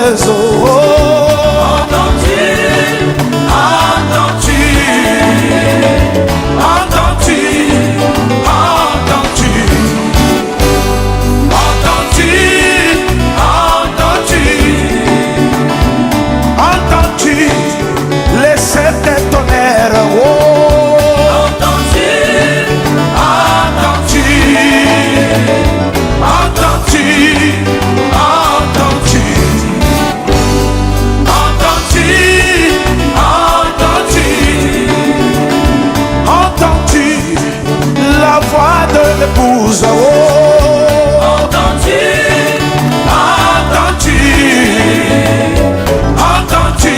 merveilleuse. Oh, entends-tu, entends-tu, entends-tu, entends-tu, entends-tu, entends-tu, entends-tu, laissez tes tonnerres. Oh, entends-tu, entends-tu, entends-tu, entends-tu, entends-tu, entends-tu, entends-tu la voix de l'épouse. Oh, entends-tu, entends-tu, entends-tu,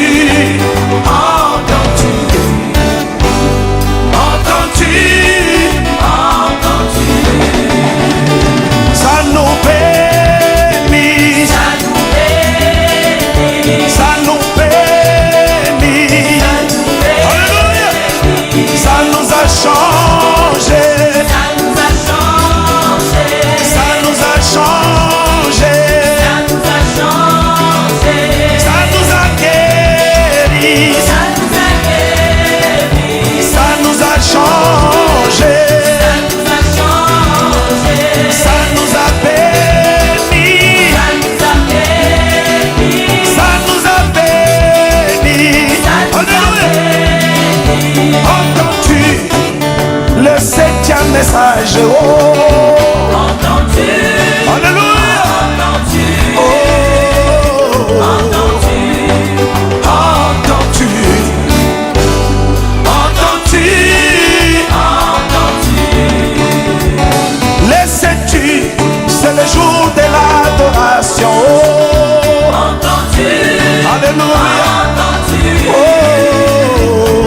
entends-tu, entends-tu, entends-tu, ça nous bénit, ça nous bénit, ça nous bénit, alléluia, ça nous a changé, ça nous a changé, ça nous a changé, ça nous a guéri, ça nous a guéri, ça nous a changé, ça nous a béni, ça nous a béni, alléluia. Entends-tu le septième message? Oh, entends-tu, alléluia, entends-tu, oh, entends-tu, entends-tu, entends-tu, entends-tu, laissez-tu, c'est le jour de l'adoration. Oh, entends-tu, alléluia, entends-tu, oh,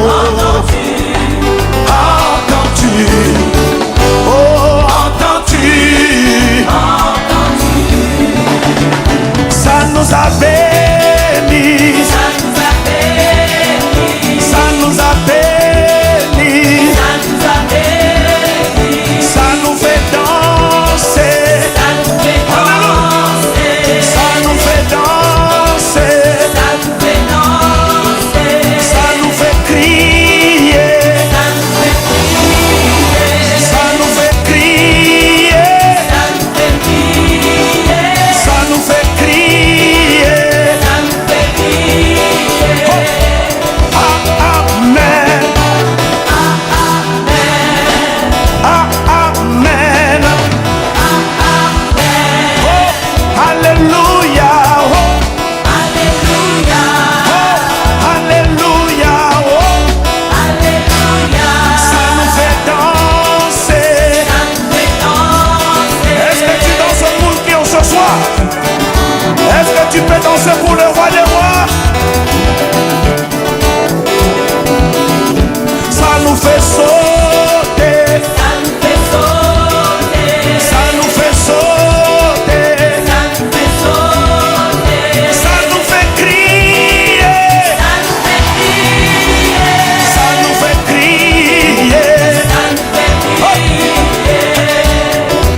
entends-tu, entends-tu, oh, entends-tu, entends-tu, ça nous a bénis, ça nous a bénis, ça nous a bénis, ça nous a bénis, ça nous fait danser, ça nous fait danser, ça nous fait danser, ça nous fait danser, ça nous fait crier, ça nous fait crier, ça nous fait crier, ça nous fait crier, ça nous fait crier, ça nous fait crier. Oh, ah, amen, ah, amen, ah, amen, ah, amen. Oh, alléluia, oh, alléluia, oh, alléluia, oh, alléluia. Ça nous fait danser, ça nous fait danser. Est-ce que tu danses pour qui ce soir? Est-ce que tu peux danser pour le roi des rois? Ça nous fait sauter, ça nous fait sauter, ça nous fait sauter, ça nous fait sauter, ça nous fait crier, ça nous fait crier, ça nous fait crier, ça nous fait crier.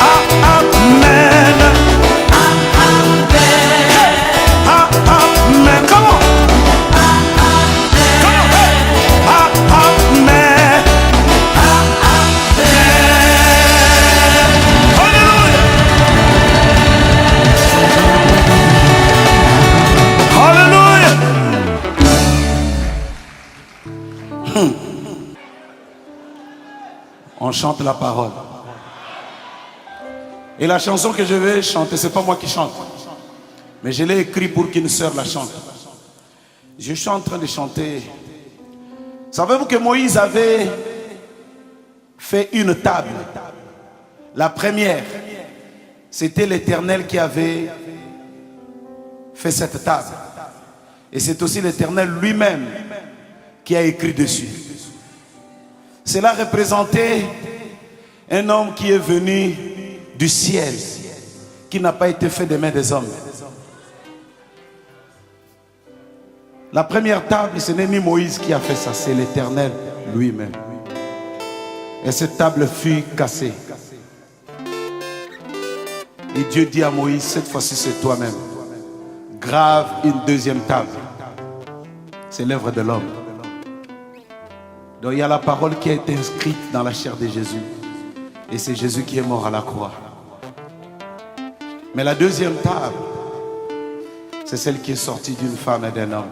Ah, amen, ah, amen, ah, amen. Comment? On chante la parole. Et la chanson que je vais chanter, c'est pas moi qui chante, mais je l'ai écrit pour qu'une sœur la chante. Je suis en train de chanter. Savez-vous que Moïse avait fait une table? La première, c'était l'Éternel qui avait fait cette table. Et c'est aussi l'Éternel lui-même qui a écrit dessus. Cela représentait un homme qui est venu du ciel, qui n'a pas été fait des mains des hommes. La première table, ce n'est ni Moïse qui a fait ça, c'est l'Éternel lui-même. Et cette table fut cassée. Et Dieu dit à Moïse, cette fois-ci c'est toi-même. grave une deuxième table. C'est l'œuvre de l'homme. Donc il y a la parole qui a été inscrite dans la chair de Jésus. Et c'est Jésus qui est mort à la croix. Mais la deuxième table, c'est celle qui est sortie d'une femme et d'un homme.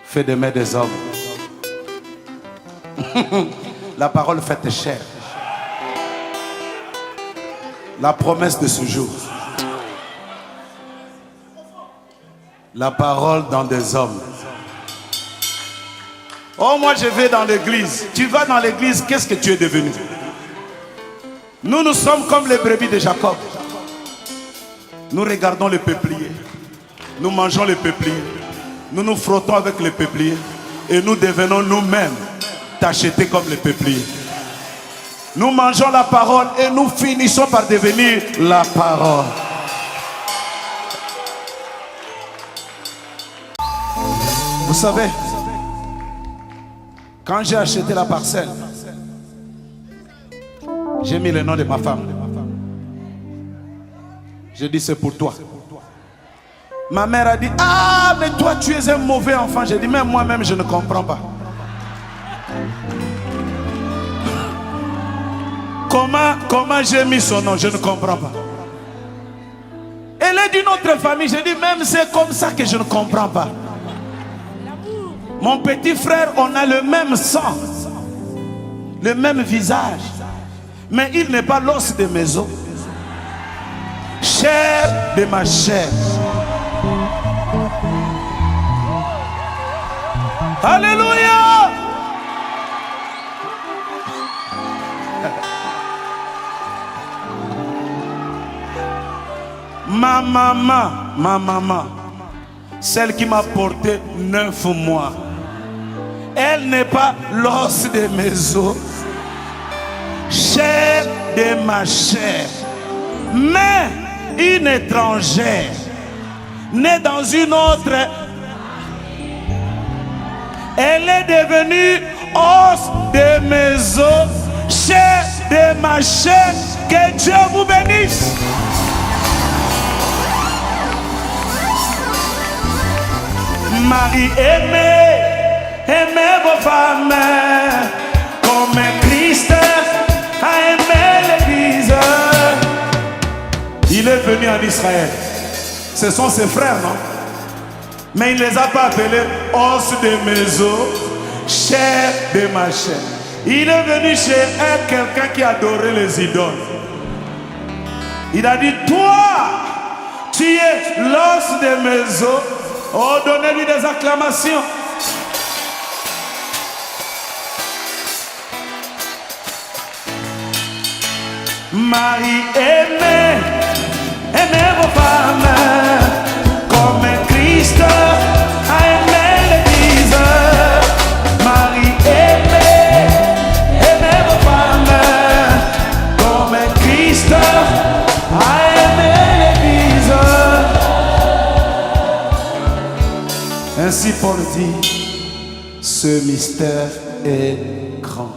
Fait de mains des hommes. La parole faite chair. La promesse de ce jour. La parole dans des hommes. Oh, moi je vais dans l'église. Tu vas dans l'église, qu'est-ce que tu es devenu? Nous sommes comme les brebis de Jacob. Nous regardons le peuplier. Nous mangeons le peuplier. Nous nous frottons avec le peuplier. Et nous devenons nous-mêmes tachetés comme le peuplier. Nous mangeons la parole et nous finissons par devenir la parole. Vous savez, quand j'ai acheté la parcelle, j'ai mis le nom de ma femme. J'ai dit c'est pour toi. Ma mère a dit ah mais toi tu es un mauvais enfant. J'ai dit même moi-même je ne comprends pas. Comment j'ai mis son nom, je ne comprends pas. Elle est d'une autre famille. J'ai dit même c'est comme ça que je ne comprends pas. Mon petit frère, on a le même sang, le même visage, mais il n'est pas l'os de mes os, chair de ma chair. Alléluia. Ma maman, celle qui m'a porté 9 mois, elle n'est pas l'os de mes os, chair de ma chair, mais une étrangère, née dans une autre. Elle est devenue os de mes os, chair de ma chair. Que Dieu vous bénisse. Marie, aimez vos femmes comme Christ a aimé l'Église. Il est venu en Israël. Ce sont ses frères, non? Mais il ne les a pas appelés os de mes os, chair de ma chair. Il est venu chez quelqu'un qui adorait les idoles. Il a dit, toi, tu es l'os de mes os. Oh, donnez-lui des acclamations. Marie, aimez vos femmes comme Christ a aimé l'Église. Marie, aimez vos femmes comme Christ a aimé l'Église. Ainsi Paul dit, ce mystère est grand.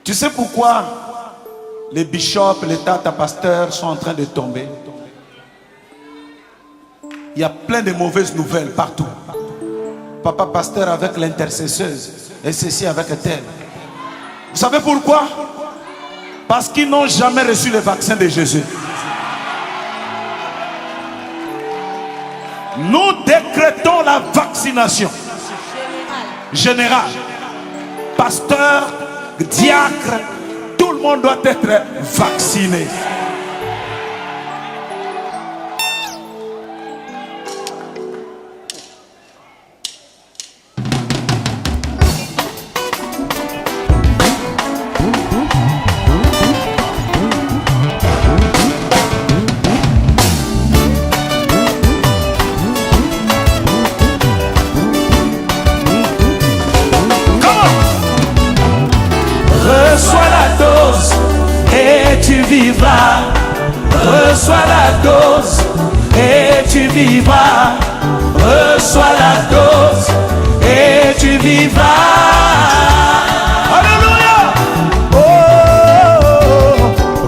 Tu sais pourquoi les bishops, les tata pasteurs sont en train de tomber? Il y a plein de mauvaises nouvelles partout. Papa pasteur avec l'intercesseuse et ceci avec tel. Vous savez pourquoi? Parce qu'ils n'ont jamais reçu le vaccin de Jésus. Nous décrétons la vaccination générale. Pasteur, diacre, tout le monde doit être vacciné. Reçois la dose et tu vivras. Reçois la dose et tu vivras. Alléluia. Oh,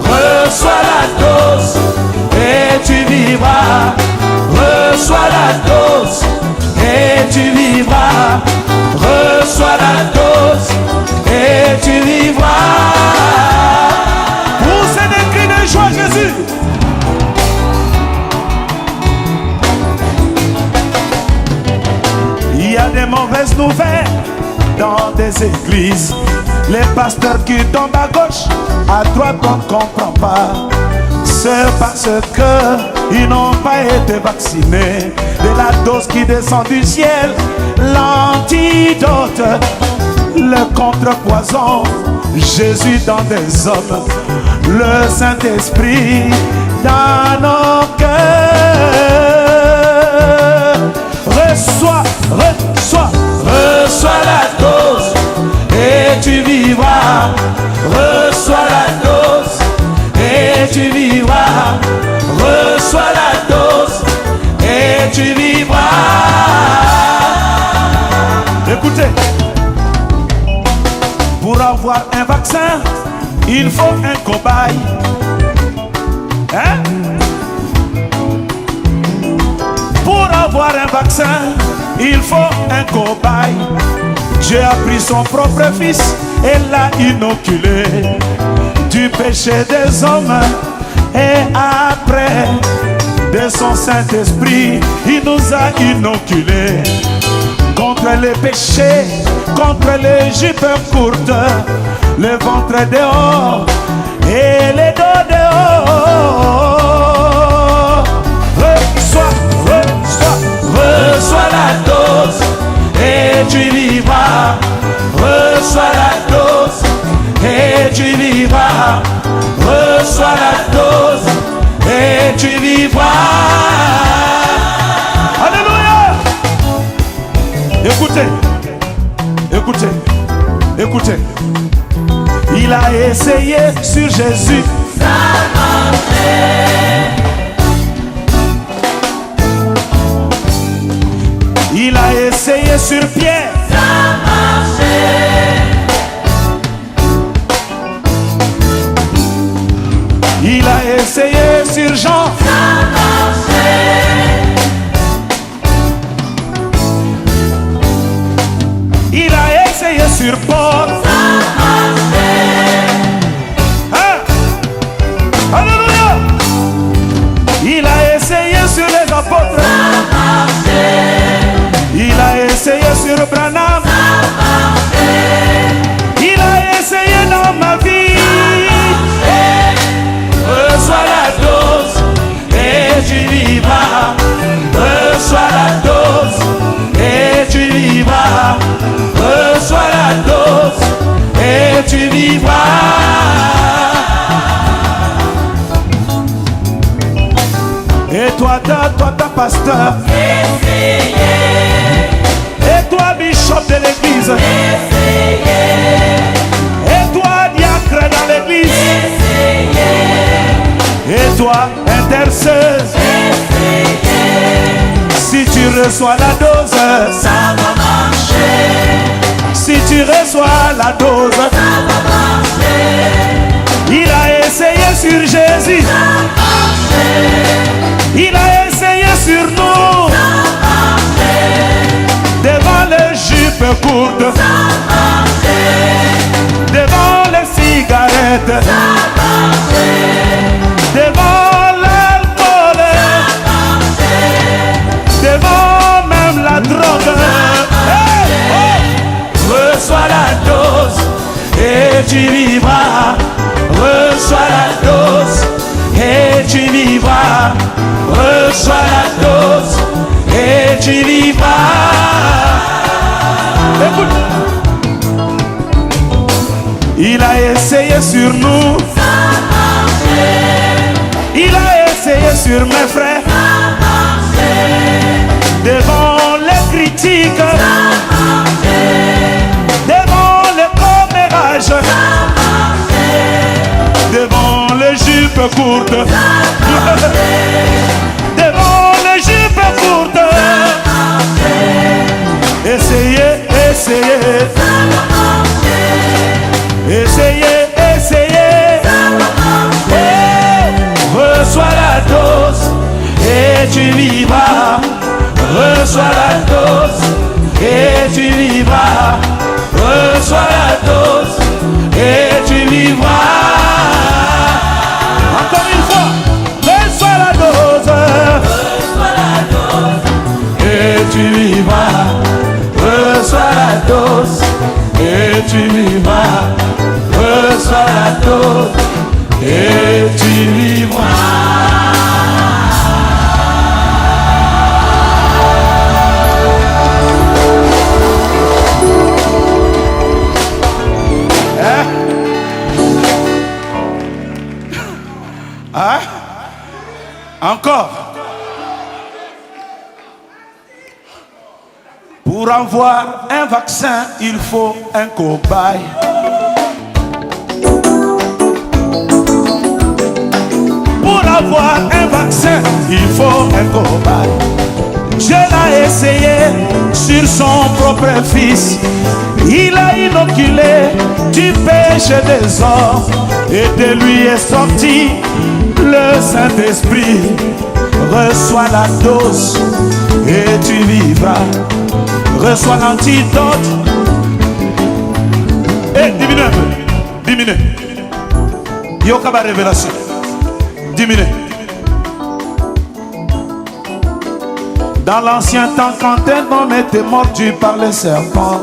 reçois la dose et la dose et tu vivras. Reçois la dose et tu vivras. Poussez des cris de joie, Jésus. Il y a des mauvaises nouvelles dans des églises. Les pasteurs qui tombent à gauche, à droite on ne comprend pas. C'est parce qu'ils n'ont pas été vaccinés de la dose qui descend du ciel. L'antidote, le contrepoison, Jésus dans des hommes, le Saint-Esprit dans nos cœurs. Reçois, reçois, reçois la dose et tu vivras. Reçois la dose et tu vivras. Reçois la dose et tu vivras. Écoutez, pour avoir un vaccin, il faut un cobaye. Hein? Pour avoir un vaccin, il faut un cobaye. Dieu a pris son propre fils et l'a inoculé du péché des hommes. Et après, de son Saint-Esprit, il nous a inoculés contre les péchés, contre les jupes courtes, le ventre dehors et les dos dehors. Reçois la dose et tu vivras. Reçois la dose et tu vivras. Reçois la dose et tu vivras. Alléluia. Écoutez, écoutez, écoutez. Il a essayé sur Jésus. Ça marchait. Il a essayé sur Pierre. Ça marchait. Il a essayé sur Jean. Ça marchait. Il a essayé sur Paul. Ça marchait. Hein? Alléluia. Il a essayé sur les apôtres. Ça marchait. Il a essayé sur Branham. Ça marchait. Il a essayé dans ma vie. Reçois la dose et tu vivras. Reçois la dose et tu vivras. Reçois la dose et tu vivras. Et toi, ta pasteur, essayez. Et toi, bishop de l'église, essayez. Et toi, diacre dans l'église, essayez. Et toi, intercesseuse, essayez. Si tu reçois la dose, ça va marcher. Si tu reçois la dose, ça va marcher. Il a essayé sur Jésus, ça va marcher. Il a essayé sur nous. Ça marchait. Devant les jupes courtes. Ça marchait. Devant les cigarettes. Ça marchait. Devant l'alcool. Ça marchait. Devant même la drogue. Hey, oh. Reçois la dose et tu vivras. Reçois la dose et tu vivras. Reçois la dose et tu vivras. Écoute. Il a essayé sur nous. Ça marchait. Il a essayé sur mes frères. Ça marchait. Devant les critiques. Ça marchait. Devant les commérages. Ça marchait. Devant les jupes courtes. Ça marchait. Devant les jupes courtes. Essayez, essayez. Essayez, essayez. Oh, reçois la dose et tu vivras. reçois la dose et tu vivras. Reçois la dose et tu vivras. Encore une fois, reçois la dose. Reçois la dose et tu vivras. Reçois la dose et tu vivras. Reçois la dose et tu vivras. Hein? Encore. Pour avoir un vaccin, il faut un cobaye. Pour avoir un vaccin, il faut un cobaye. Dieu l'a essayé sur son propre fils. Il a inoculé du péché des hommes et de lui est sorti le Saint-Esprit. Reçois la dose et tu vivras. Reçois l'antidote. Et diminue un peu. Diminue. Yokaba révélation. Diminue. Dans l'ancien temps, quand un homme était mordu par le serpent,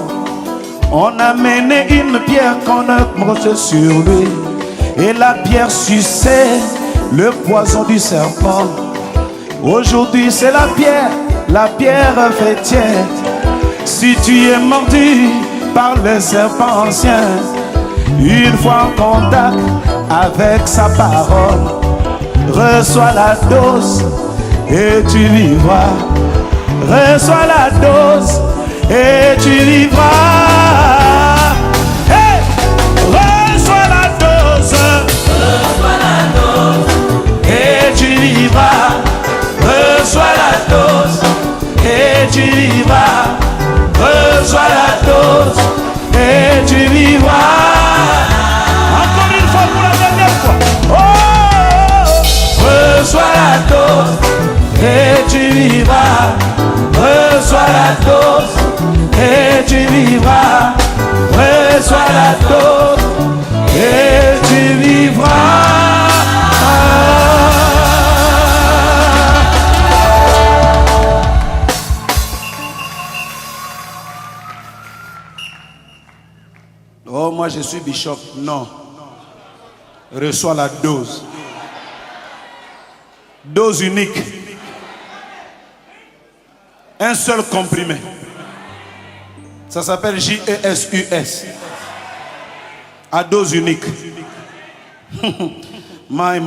on a mené une pierre qu'on a brochée sur lui. Et la pierre suçait le poison du serpent. Aujourd'hui c'est la pierre fait tiède. Si tu es mordu par le serpent ancien, une fois en contact avec sa parole, reçois la dose et tu vivras. Reçois la dose et tu vivras. Hey! Reçois la dose. Reçois la dose et tu vivras. Reçois la dose et tu vivras. Reçois la dose et tu vivras. Encore une fois pour la dernière fois. Oh! Reçois la dose et tu vivras. Reçois la dose et tu vivras. Reçois la dose et tu vivras. Oh, moi je suis bishop. Non. Reçois la dose. Dose unique. Un seul comprimé. Ça s'appelle JESUS. À dose unique. My.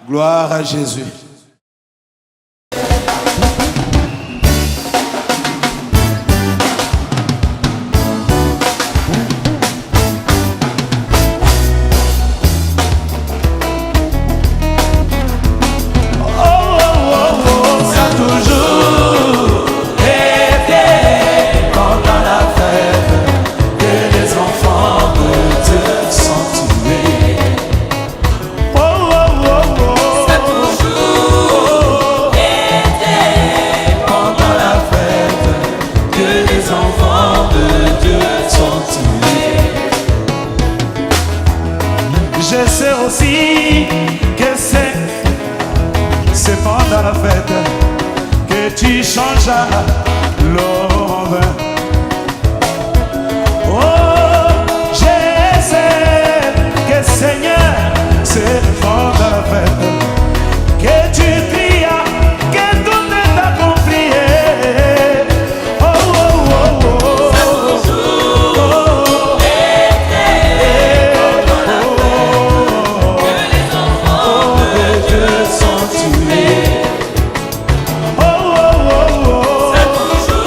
Gloire à Jésus. Je sais aussi que c'est pendant la fête que tu changeras l'eau en vin. Oh, je sais que Seigneur, c'est pendant la fête que tu crias, que tout est accompli. Oh, oh, oh, oh.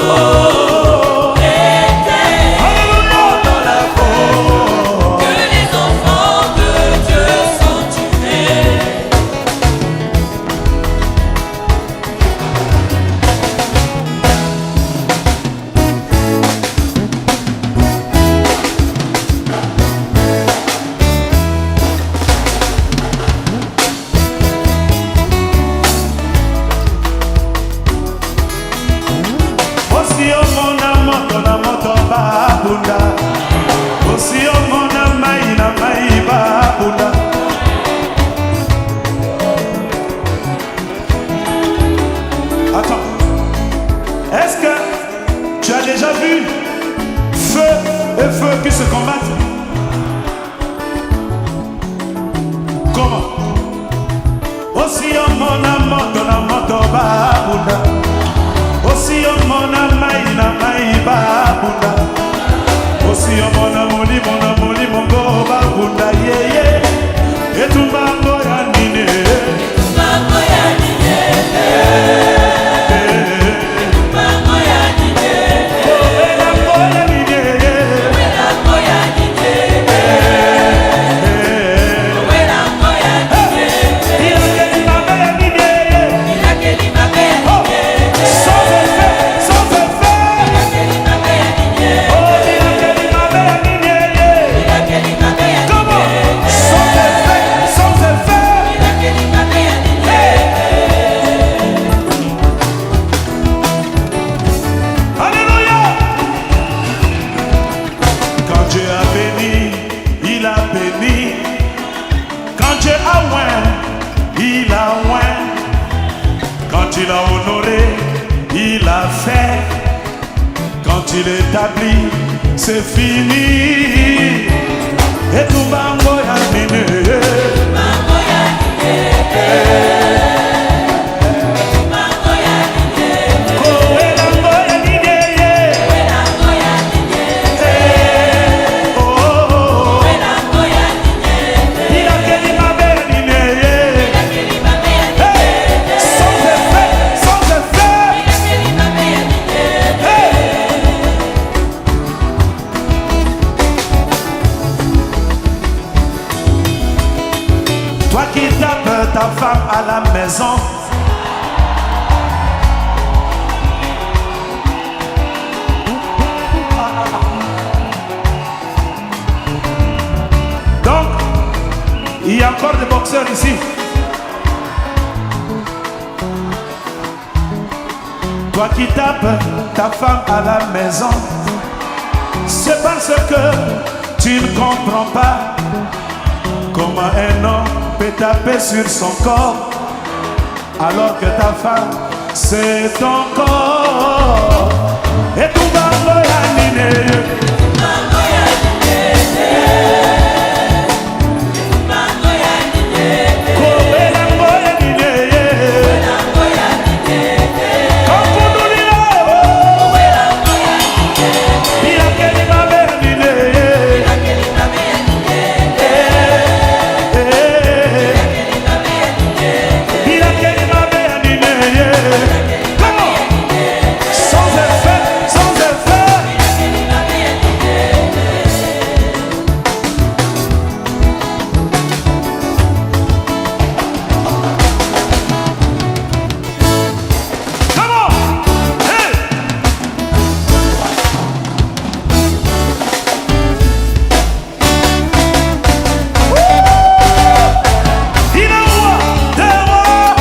Oh, moto na moto babunda. Aussi omona mai na mai babunda. Attends, est-ce que tu as déjà vu feu et feu qui se combattent? Comment? Aussi omona moto na moto babunda. Aussi omona mai na mai babunda. Aussi omona molimo na molimo go babunda yeye. Etumbango ya nine. Etumbango ya nine. Etumbango ya nine. Etumbango ya nine. Etumbango ya nine. Etumbango ya nine. Ilakeli mabe ya nine. Ilakeli mabe ya nine. Sans effet, sans effet. Ilakeli mabe ya nine. Oh, ilakeli mabe ya nine. Ilakeli mabe ya nine. Comment? Sans effet, sans effet. Ilakeli mabe ya nine. Alléluia. Quand Dieu a béni, il a béni. Quand Dieu a oint, il a oint. Quand il a honoré, il a fait. Quand il établit, c'est fini. Et tout bango ya nine. Bango ya nine. Bango ya nine. Kowe lango ya nine. Kowe lango ya nine. Oh. Kowe lango ya nine. Ilakeli mabe ya nine. Ilakeli mabe ya nine. Sans effet, sans effet. Ilakeli mabe ya nine. Toi qui tapes ta femme à la maison. Donc, il y a encore des boxeurs ici. Toi qui tapes ta femme à la maison, c'est parce que tu ne comprends pas comment un homme peut taper sur son corps alors que ta femme c'est ton corps. Et tout va ya nine. Bango ya nine. Bango ya nine. Kowe lango ya nine. Lango ya nine. Kokundulila. Kowe lango ya nine. Ilakeli mabe ya nine. Ilakeli mabe ya nine. Ilakeli mabe ya nine. Comment? Sans effet, sans effet. Ilakeli mabe ya nine. Comment? Hey! Il est roi des rois.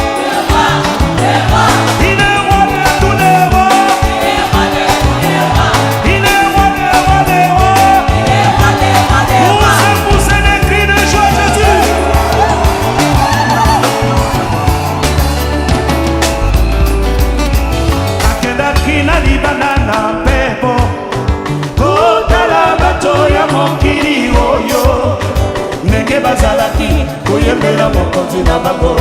Il est roi de tous les rois. Il est roi des rois des rois. Poussez des cris de joie, Jésus. Akendaki na libanda na mpepo kotala bato ya mokili oyo ndenge bazalaki koyembela mokonzi na bango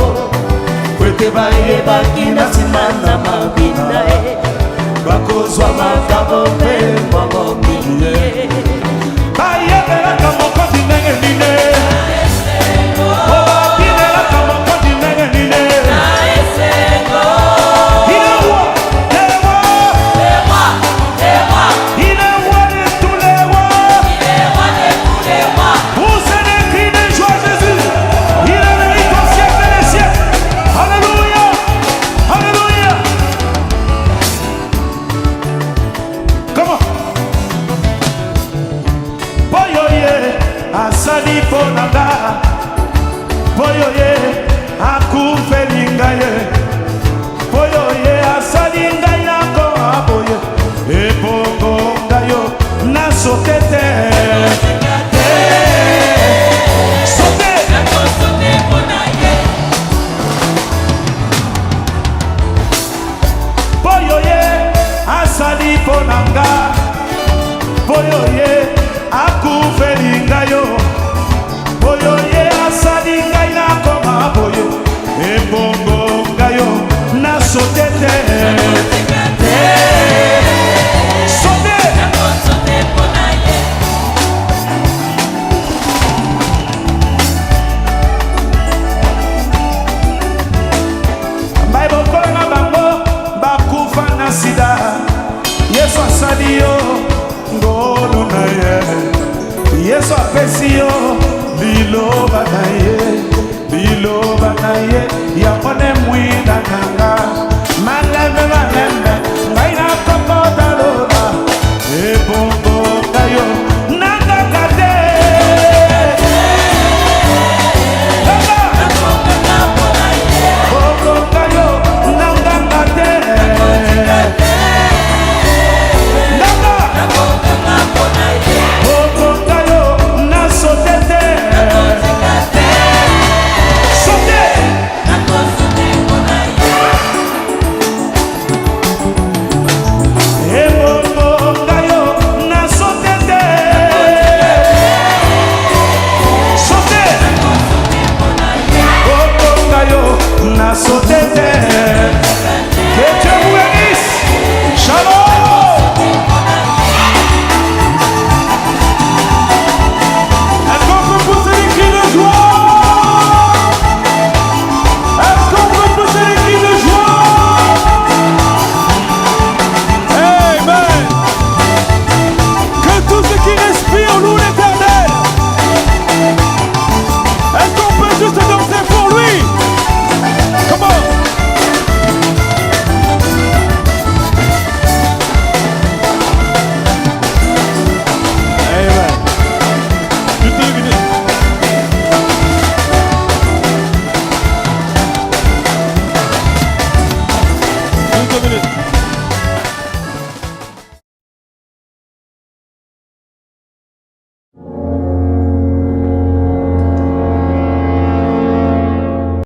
po ete bayebaki na nsima na mabina bakozwa makambo mpe mbongo mingi bayebelaka mokonzi ndenge nini o babinelaka mokonzi ndenge nini. Il est roi des rois. Il est roi de tous les rois. Poussez des cris de joie, Jésus. Il est mérite au siècle des siècles. Alléluia. Alléluia. Comment? Boyoye asali ponanga. Boyoye akufeli ngaye. Boyoye asali ngaye ako aboye. Ebongo asali ponanga boyo ye akufeli ngai yo boyo ye asali ngai nakoma boyo ebongo ngai yo nasote te sote bai bokonga bango bakufa na sida Yesu asali yo ngolo na ye Yesu apesi yo biloba na ye ya mone mwinda nanga maleme